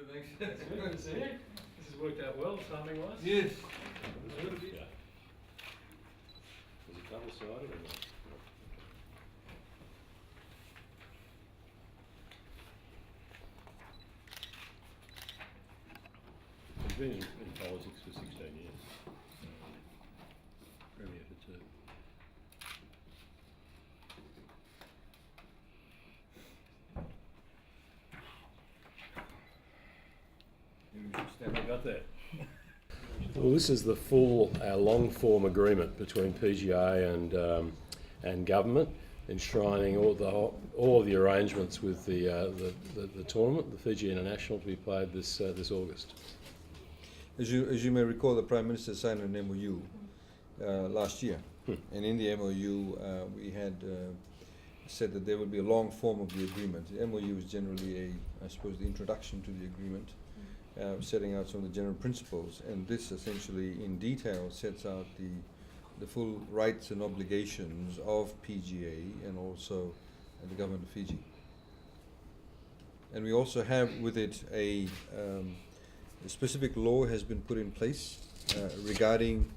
Good, thanks. That's good to see you. This has worked out well, timing wise. Yes. Yeah. Was it double-sided or not? I've been in politics for 16 years. Premier for 2. Stand about that. Well, this is the full long-form agreement between PGA and government, enshrining all of the arrangements with the tournament, the Fiji International, to be played this August. As you may recall, the Prime Minister signed an MOU last year, and in the MOU we had said that there would be a long form of the agreement. The MOU is generally I suppose, the introduction to the agreement, setting out some of the general principles, and this essentially in detail sets out the full rights and obligations of PGA and also the government of Fiji. And we also have with it a specific law has been put in place regarding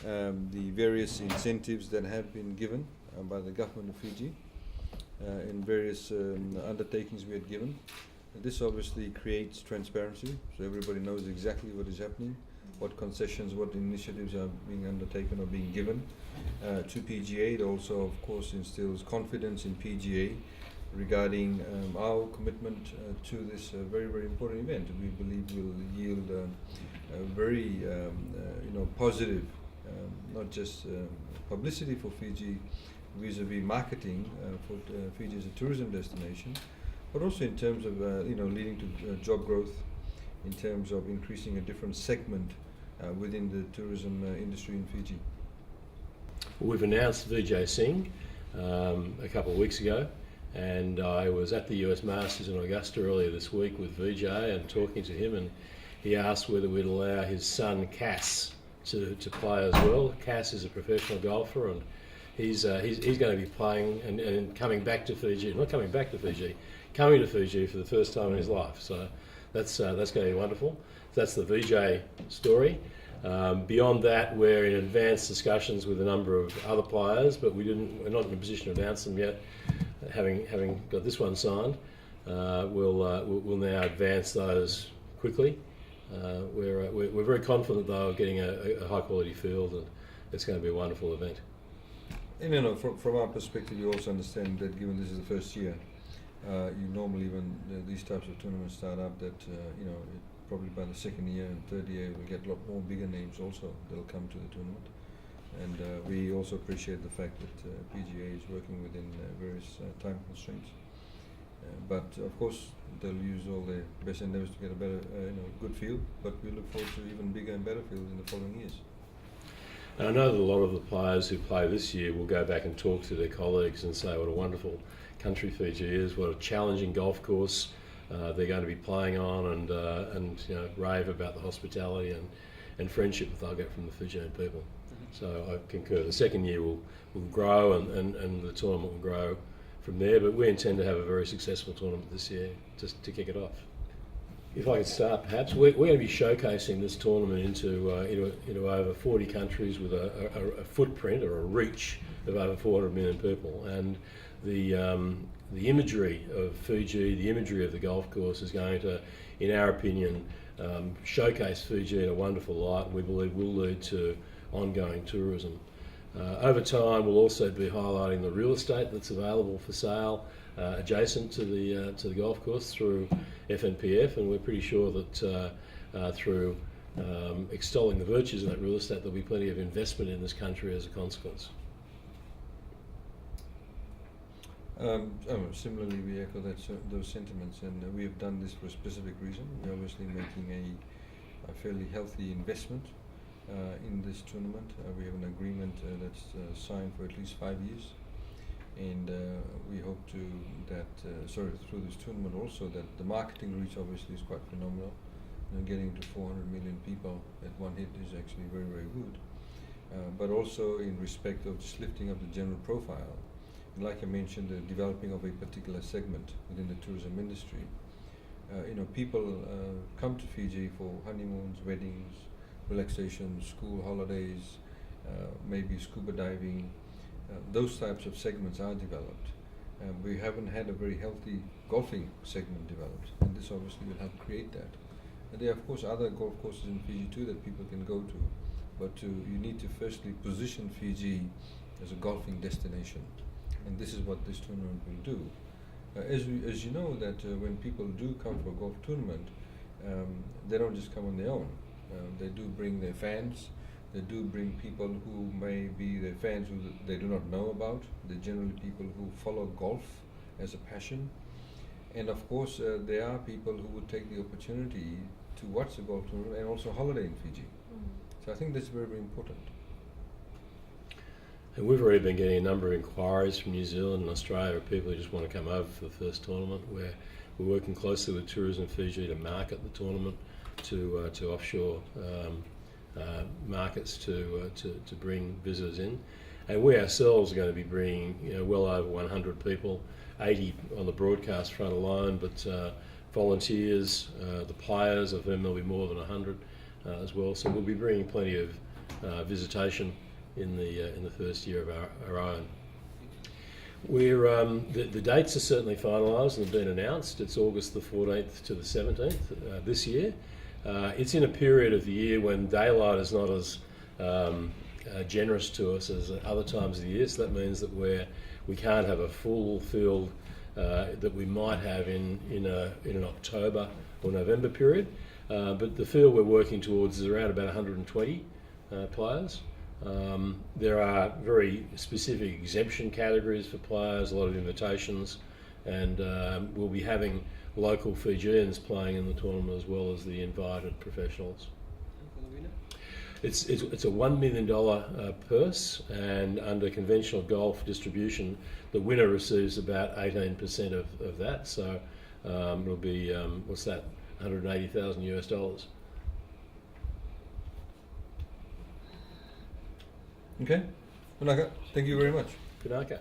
the various incentives that have been given by the government of Fiji in various undertakings we had given. And this obviously creates transparency, so everybody knows exactly what is happening, what concessions, what initiatives are being undertaken or being given to PGA. It also, of course, instills confidence in PGA regarding our commitment to this very, very important event. We believe will yield a very positive, not just publicity for Fiji vis-a-vis marketing for Fiji as a tourism destination, but also in terms of leading to job growth, in terms of increasing a different segment within the tourism industry in Fiji. We've announced Vijay Singh a couple of weeks ago, and I was at the US Masters in Augusta earlier this week with Vijay and talking to him, and he asked whether we'd allow his son Cass to play as well. Cass is a professional golfer, and he's going to be playing and coming back to Fiji, coming to Fiji for the first time in his life. So that's going to be wonderful. That's the Vijay story. Beyond that, we're in advanced discussions with a number of other players, but we're not in a position to announce them yet. Having got this one signed, we'll now advance those quickly. We're very confident though of getting a high quality field, and it's going to be a wonderful event. And from our perspective, you also understand that given this is the first year, you normally when these types of tournaments start up, that probably by the second year and third year we'll get a lot more bigger names also that'll come to the tournament. And we also appreciate the fact that PGA is working within various time constraints. But of course they'll use all their best endeavours to get a better, good field. But we look forward to even bigger and better fields in the following years. And I know that a lot of the players who play this year will go back and talk to their colleagues and say what a wonderful country Fiji is, what a challenging golf course they're going to be playing on, and rave about the hospitality and friendship that they'll get from the Fijian people. So I concur. The second year will grow and the tournament will grow from there, but we intend to have a very successful tournament this year just to kick it off. If I could start, perhaps, we're going to be showcasing this tournament into over 40 countries with a footprint or a reach of over 400 million people, and the imagery of Fiji, the imagery of the golf course is going to, in our opinion, showcase Fiji in a wonderful light, and we believe will lead to ongoing tourism. Over time, we'll also be highlighting the real estate that's available for sale adjacent to the golf course through FNPF, and we're pretty sure that through extolling the virtues of that real estate, there'll be plenty of investment in this country as a consequence. Similarly, we echo those sentiments, and we have done this for a specific reason. We're obviously making a fairly healthy investment in this tournament. We have an agreement that's signed for at least 5 years, and we hope through this tournament also that the marketing reach obviously is quite phenomenal. Getting to 400 million people at one hit is actually very, very good. But also in respect of just lifting up the general profile. And like I mentioned, the developing of a particular segment within the tourism industry. people come to Fiji for honeymoons, weddings, relaxation, school holidays, maybe scuba diving. Those types of segments are developed. We haven't had a very healthy golfing segment developed, and this obviously will help create that. And there are of course other golf courses in Fiji too that people can go to, but you need to firstly position Fiji as a golfing destination, and this is what this tournament will do. As you know that when people do come for a golf tournament, they don't just come on their own. They do bring their fans. They do bring people who may be their fans who they do not know about. They're generally people who follow golf as a passion. And of course, there are people who would take the opportunity to watch the golf tournament and also holiday in Fiji. So I think that's very, very important. And we've already been getting a number of inquiries from New Zealand and Australia of people who just want to come over for the first tournament, where we're working closely with Tourism Fiji to market the tournament to offshore markets to bring visitors in. And we ourselves are going to be bringing well over 100 people, 80 on the broadcast front alone, but volunteers, the players, of whom there'll be more than 100 as well. So we'll be bringing plenty of visitation in the first year of our own. We're the dates are certainly finalised and have been announced. It's August the 14th to the 17th this year. It's in a period of the year when daylight is not as generous to us as other times of the year, so that means that we can't have a full field that we might have in an October or November period. But the field we're working towards is around about 120 players. There are very specific exemption categories for players, a lot of invitations, and we'll be having local Fijians playing in the tournament as well as the invited professionals. It's a $1 million purse, and under conventional golf distribution, the winner receives about 18% of that. So it'll be what's that? $180,000 US. Okay, Punaka, thank you very much. Punaka.